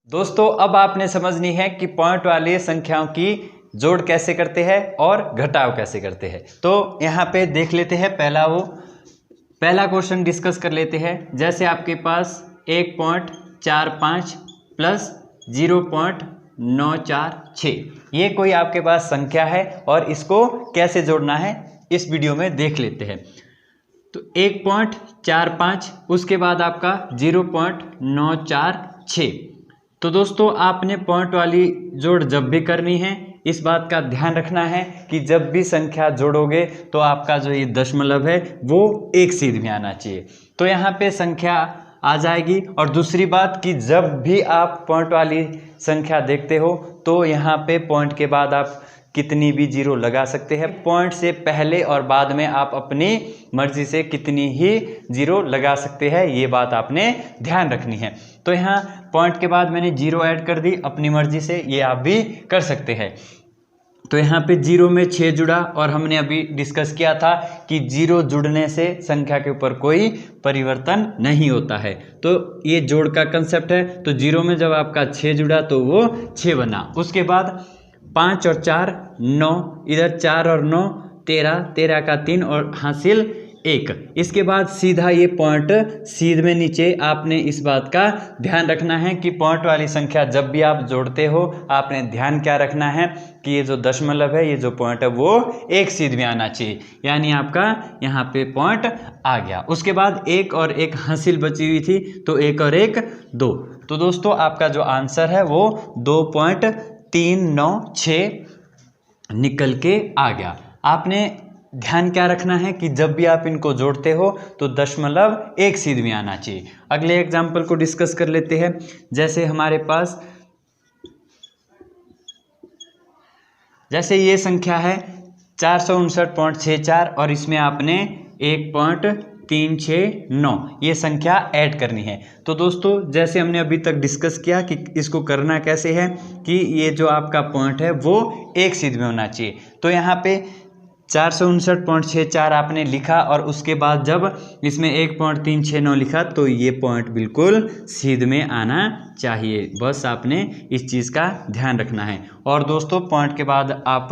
दोस्तों अब आपने समझनी है कि पॉइंट वाली संख्याओं की जोड़ कैसे करते हैं और घटाव कैसे करते हैं। तो यहाँ पे देख लेते हैं पहला क्वेश्चन डिस्कस कर लेते हैं। जैसे आपके पास 1.45 प्लस 0.946 ये कोई आपके पास संख्या है और इसको कैसे जोड़ना है इस वीडियो में देख लेते हैं। तो 1.45 उसके बाद आपका 0.946। तो दोस्तों आपने पॉइंट वाली जोड़ जब भी करनी है इस बात का ध्यान रखना है कि जब भी संख्या जोड़ोगे तो आपका जो ये दशमलव है वो एक सीध में आना चाहिए। तो यहाँ पे संख्या आ जाएगी। और दूसरी बात कि जब भी आप पॉइंट वाली संख्या देखते हो तो यहाँ पे पॉइंट के बाद आप कितनी भी जीरो लगा सकते हैं। पॉइंट से पहले और बाद में आप अपनी मर्जी से कितनी ही जीरो लगा सकते हैं, ये बात आपने ध्यान रखनी है। तो यहाँ पॉइंट के बाद मैंने जीरो ऐड कर दी अपनी मर्जी से, ये आप भी कर सकते हैं। तो यहाँ पे जीरो में 6 जुड़ा और हमने अभी डिस्कस किया था कि जीरो जुड़ने से संख्या के ऊपर कोई परिवर्तन नहीं होता है। तो ये जोड़ का कंसेप्ट है। तो जीरो में जब आपका 6 जुड़ा तो वो 6 बना। उसके बाद 5 और 4 9, इधर 4 और 9 13, 13 का 3 और हासिल 1। इसके बाद सीधा ये पॉइंट सीध में नीचे आपने इस बात का ध्यान रखना है कि पॉइंट वाली संख्या जब भी आप जोड़ते हो आपने ध्यान क्या रखना है कि ये जो दशमलव है, ये जो पॉइंट है वो एक सीध में आना चाहिए, यानी आपका यहाँ पे पॉइंट आ गया। उसके बाद 1 और 1 हासिल बची हुई थी तो 1 और 1 2। तो दोस्तों आपका जो आंसर है वो 2.396 निकल के आ गया। आपने ध्यान क्या रखना है कि जब भी आप इनको जोड़ते हो तो दशमलव एक सीध में आना चाहिए। अगले एग्जाम्पल को डिस्कस कर लेते हैं। जैसे हमारे पास जैसे ये संख्या है 459.64 और इसमें आपने 1.369 ये संख्या ऐड करनी है। तो दोस्तों जैसे हमने अभी तक डिस्कस किया कि इसको करना कैसे है कि ये जो आपका पॉइंट है वो एक सीध में होना चाहिए। तो यहाँ पे 459.64 आपने लिखा और उसके बाद जब इसमें 1.369 लिखा तो ये पॉइंट बिल्कुल सीध में आना चाहिए। बस आपने इस चीज़ का ध्यान रखना है। और दोस्तों पॉइंट के बाद आप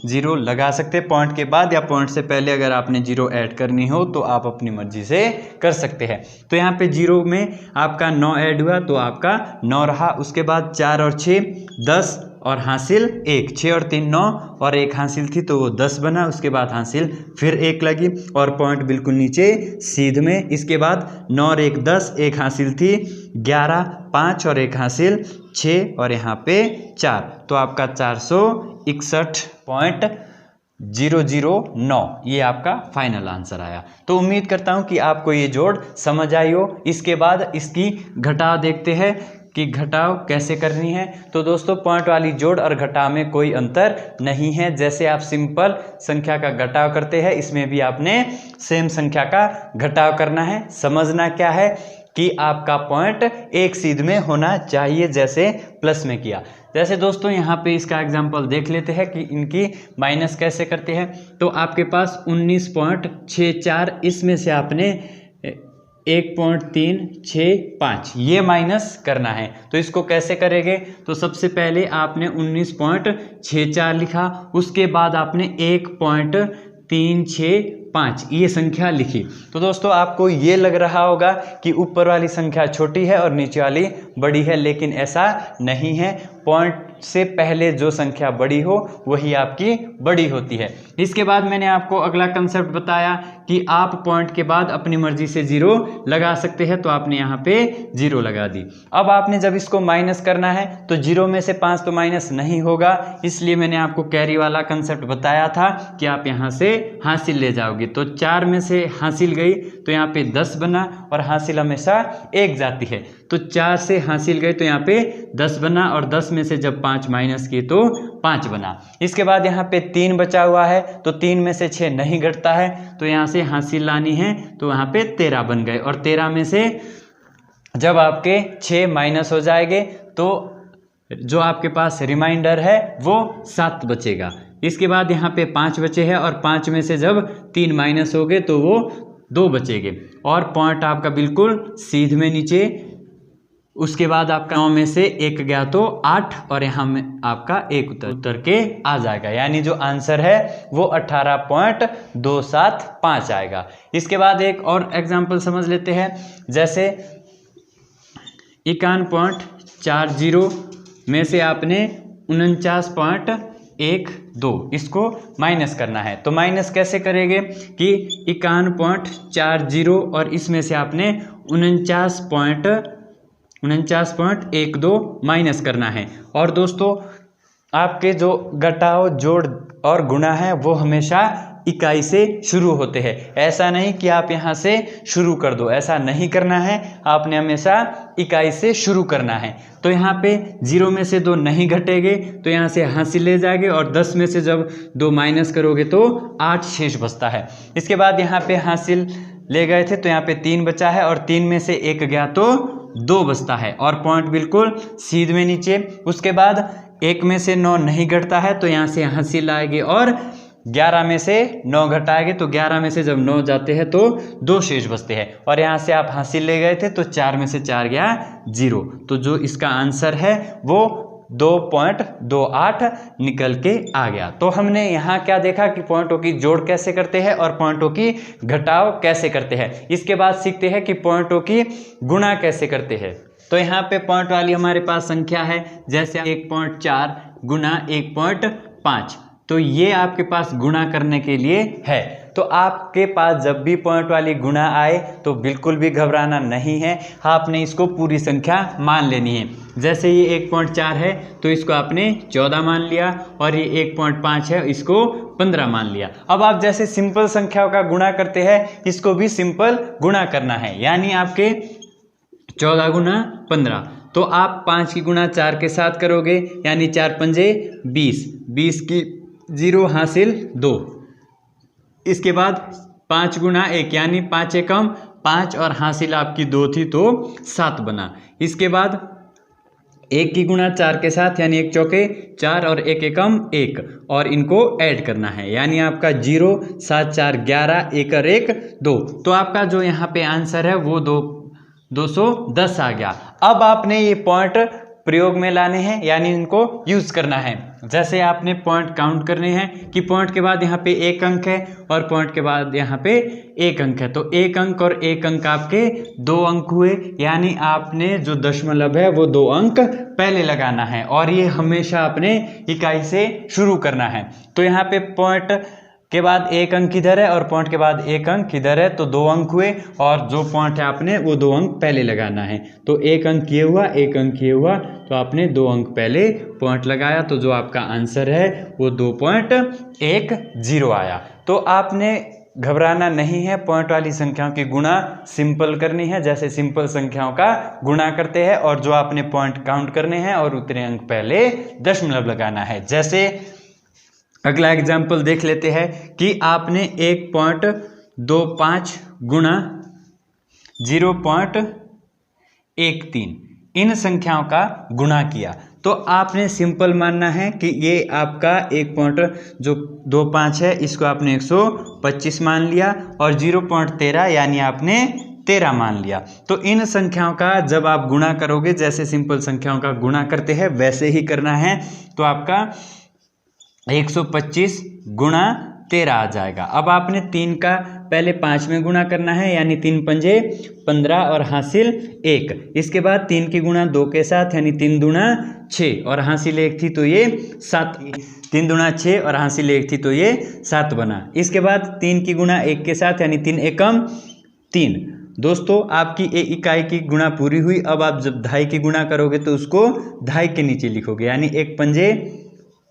जीरो लगा सकते हैं। पॉइंट के बाद या पॉइंट से पहले अगर आपने जीरो ऐड करनी हो तो आप अपनी मर्जी से कर सकते हैं। तो यहाँ पे जीरो में आपका 9 ऐड हुआ तो आपका 9 रहा। उसके बाद 4 और 6 10 और हासिल 1, 6 और 3 9 और 1 हासिल थी तो वो 10 बना। उसके बाद हासिल फिर 1 लगी और पॉइंट बिल्कुल नीचे सीध में। इसके बाद 9 और 1 10, 1 हासिल थी 11, 5 और 1 हासिल 6 और यहाँ पे 4। तो आपका 461.009 ये आपका फाइनल आंसर आया। तो उम्मीद करता हूँ कि आपको ये जोड़ समझ आई हो। इसके बाद इसकी घटाव देखते हैं कि घटाव कैसे करनी है। तो दोस्तों पॉइंट वाली जोड़ और घटाव में कोई अंतर नहीं है। जैसे आप सिंपल संख्या का घटाव करते हैं इसमें भी आपने सेम संख्या का घटाव करना है। समझना क्या है कि आपका पॉइंट एक सीध में होना चाहिए जैसे प्लस में किया। जैसे दोस्तों यहाँ पे इसका एग्जांपल देख लेते हैं कि इनकी माइनस कैसे करते हैं। तो आपके पास 19.64 इसमें से आपने 1.365 ये माइनस करना है। तो इसको कैसे करेंगे? तो सबसे पहले आपने 19.64 लिखा, उसके बाद आपने 1.365 ये संख्या लिखी। तो दोस्तों आपको ये लग रहा होगा कि ऊपर वाली संख्या छोटी है और नीचे वाली बड़ी है, लेकिन ऐसा नहीं है। पॉइंट से पहले जो संख्या बड़ी हो वही आपकी बड़ी होती है। इसके बाद मैंने आपको अगला कंसेप्ट बताया कि आप पॉइंट के बाद अपनी मर्जी से जीरो लगा सकते हैं। तो आपने यहाँ पे जीरो लगा दी। अब आपने जब इसको माइनस करना है तो जीरो में से 5 तो माइनस नहीं होगा, इसलिए मैंने आपको कैरी वाला कंसेप्ट बताया था कि आप यहाँ से हासिल ले जाओगे। तो 4 में से हासिल गई तो यहाँ पे 10 बना और हासिल हमेशा 1 जाती है। तो 4 से हासिल गए तो यहाँ पे 10 बना और 10 में से जब 5 माइनस किए तो 5 बना। इसके बाद यहाँ पे 3 बचा हुआ है तो 3 में से 6 नहीं घटता है तो यहाँ से हासिल लानी है तो यहाँ पे 13 बन गए। और 13 में से जब आपके 6 माइनस हो जाएंगे तो जो आपके पास रिमाइंडर है वो 7 बचेगा। इसके बाद यहाँ पे 5 बचे हैं और 5 में से जब 3 माइनस हो गए तो वो 2 बचेंगे और पॉइंट आपका बिल्कुल सीध में नीचे उसके बाद आपका 9 में से 1 गया तो 8 और यहाँ में आपका 1 उतर के आ जाएगा, यानी जो आंसर है वो 18.275 आएगा। इसके बाद एक और एग्जांपल समझ लेते हैं, जैसे 51.40 में से आपने 49.12 इसको माइनस करना है। तो माइनस कैसे करेंगे कि 51.40 और इसमें से आपने 49.12 माइनस करना है। और दोस्तों आपके जो घटाव, जोड़ और गुणा है वो हमेशा इकाई से शुरू होते हैं। ऐसा नहीं कि आप यहाँ से शुरू कर दो, ऐसा नहीं करना है, आपने हमेशा इकाई से शुरू करना है। तो यहाँ पे 0 में से 2 नहीं घटेंगे तो यहाँ से हासिल ले जाएंगे, और 10 में से जब 2 माइनस करोगे तो 8 शेष बचता है। इसके बाद यहाँ पे हासिल ले गए थे तो यहाँ पे 3 बचा है, और 3 में से 1 गया तो 2 बचता है, और पॉइंट बिल्कुल सीध में नीचे। उसके बाद 1 में से 9 नहीं घटता है तो यहाँ से हासिल आएगी, और 11 में से 9 घटाएंगे तो 11 में से जब 9 जाते हैं तो 2 शेष बचते हैं, और यहाँ से आप हासिल ले गए थे तो 4 में से 4 गया 0। तो जो इसका आंसर है वो 2.28 निकल के आ गया। तो हमने यहाँ क्या देखा कि पॉइंटों की जोड़ कैसे करते हैं और पॉइंटों की घटाव कैसे करते हैं। इसके बाद सीखते हैं कि पॉइंटों की गुणा कैसे करते हैं। तो यहाँ पे पॉइंट वाली हमारे पास संख्या है, जैसे 1.4 गुना 1.5, तो ये आपके पास गुणा करने के लिए है। तो आपके पास जब भी पॉइंट वाली गुणा आए तो बिल्कुल भी घबराना नहीं है, आपने इसको पूरी संख्या मान लेनी है। जैसे ये 1.4 है तो इसको आपने 14 मान लिया, और ये 1.5 है इसको 15 मान लिया। अब आप जैसे सिंपल संख्याओं का गुणा करते हैं, इसको भी सिंपल गुणा करना है, यानी आपके 14 गुना 15, तो आप 5 की गुणा 4 के साथ करोगे, यानी 4 पंजे 20, 20 की 0 हासिल 2। इसके बाद 5 गुना 1 यानी 5 एकम 5 और हासिल आपकी 2 थी तो 7 बना। इसके बाद 1 की गुणा 4 के साथ, यानी 1 चौके 4 और 1 एकम 1, और इनको ऐड करना है, यानी आपका 0 7 4 11, 1 और 1 2। तो आपका जो यहाँ पे आंसर है वो 210 आ गया। अब आपने ये पॉइंट प्रयोग में लाने हैं, यानी इनको यूज करना है। जैसे आपने पॉइंट काउंट करने हैं कि पॉइंट के बाद यहाँ पे 1 अंक है और पॉइंट के बाद यहाँ पे 1 अंक है, तो 1 अंक और 1 अंक आपके 2 अंक हुए, यानी आपने जो दशमलव है वो 2 अंक पहले लगाना है, और ये हमेशा आपने इकाई से शुरू करना है। तो यहाँ पे पॉइंट के बाद 1 अंक इधर है और पॉइंट के बाद 1 अंक इधर है, तो 2 अंक हुए, और जो पॉइंट है आपने वो 2 अंक पहले लगाना है। तो 1 अंक ये हुआ, 1 अंक ये हुआ, तो आपने 2 अंक पहले पॉइंट लगाया, तो जो आपका आंसर है वो 2.10 आया। तो आपने घबराना नहीं है, पॉइंट वाली संख्याओं की गुणा सिंपल करनी है, जैसे सिंपल संख्याओं का गुणा करते हैं, और जो आपने पॉइंट काउंट करने हैं और उतने अंक पहले दशमलव लगाना है। जैसे अगला एग्जाम्पल देख लेते हैं कि आपने 1.25 गुणा 0.13 इन संख्याओं का गुणा किया, तो आपने सिंपल मानना है कि ये आपका 1.25 है, इसको आपने 125 मान लिया, और 0.13 यानी आपने 13 मान लिया। तो इन संख्याओं का जब आप गुणा करोगे, जैसे सिंपल संख्याओं का गुणा करते हैं वैसे ही करना है, तो आपका 125 गुणा 13 आ जाएगा। अब आपने 3 का पहले 5 में गुणा करना है, यानी 3 पंजे 15 और हासिल 1। इसके बाद 3 की गुणा 2 के साथ, यानी 3 दूना 6 और हासिल 1 थी तो ये 7, 3 दूना 6 और हासिल 1 थी तो ये 7 बना। इसके बाद 3 की गुणा 1 के साथ, यानी 3 एकम 3। दोस्तों आपकी इकाई की गुणा पूरी हुई। अब आप जब 2.5 की गुणा करोगे तो उसको 2.5 के नीचे लिखोगे, यानी 1 पंजे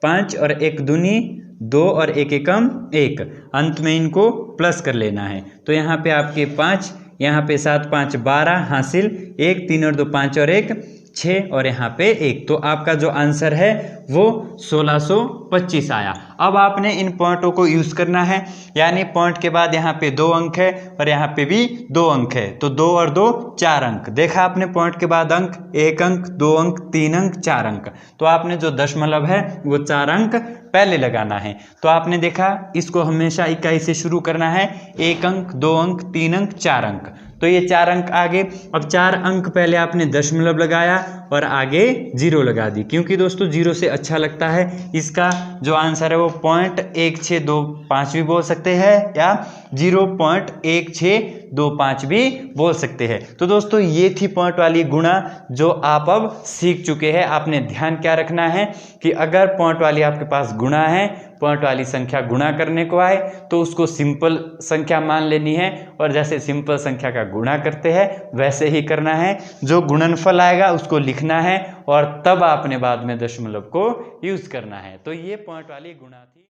5 और 1 दूनी 2 और 1 एकम 1, अंत में इनको प्लस कर लेना है। तो यहाँ पे आपके 5, यहाँ पे 7 5 12 हासिल 1, 3 और 2 5 और 1 6 और यहाँ पे 1। तो आपका जो आंसर है वो 1625 आया। अब आपने इन पॉइंटों को यूज करना है, यानी पॉइंट के बाद यहाँ पे 2 अंक है और यहाँ पे भी 2 अंक है, तो 2 और 2 4 अंक। देखा आपने पॉइंट के बाद अंक, 1 अंक 2 अंक 3 अंक 4 अंक, तो आपने जो दशमलव है वो 4 अंक पहले लगाना है। तो आपने देखा इसको हमेशा इकाई से शुरू करना है, 1 अंक 2 अंक 3 अंक 4 अंक। तो ये 4 अंक आ गए। अब 4 अंक पहले आपने दशमलव लगाया और आगे 0 लगा दी, क्योंकि दोस्तों 0 से अच्छा लगता है। इसका जो आंसर है वो 0.1625 भी बोल सकते हैं या 0.1625 भी बोल सकते हैं। तो दोस्तों ये थी पॉइंट वाली गुणा जो आप अब सीख चुके हैं। आपने ध्यान क्या रखना है कि अगर पॉइंट वाली आपके पास गुणा है, पॉइंट वाली संख्या गुणा करने को आए तो उसको सिंपल संख्या मान लेनी है, और जैसे सिंपल संख्या का गुणा करते हैं वैसे ही करना है। जो गुणनफल आएगा उसको लिखना है और तब आपने बाद में दशमलव को यूज करना है। तो ये पॉइंट वाली गुणा थी।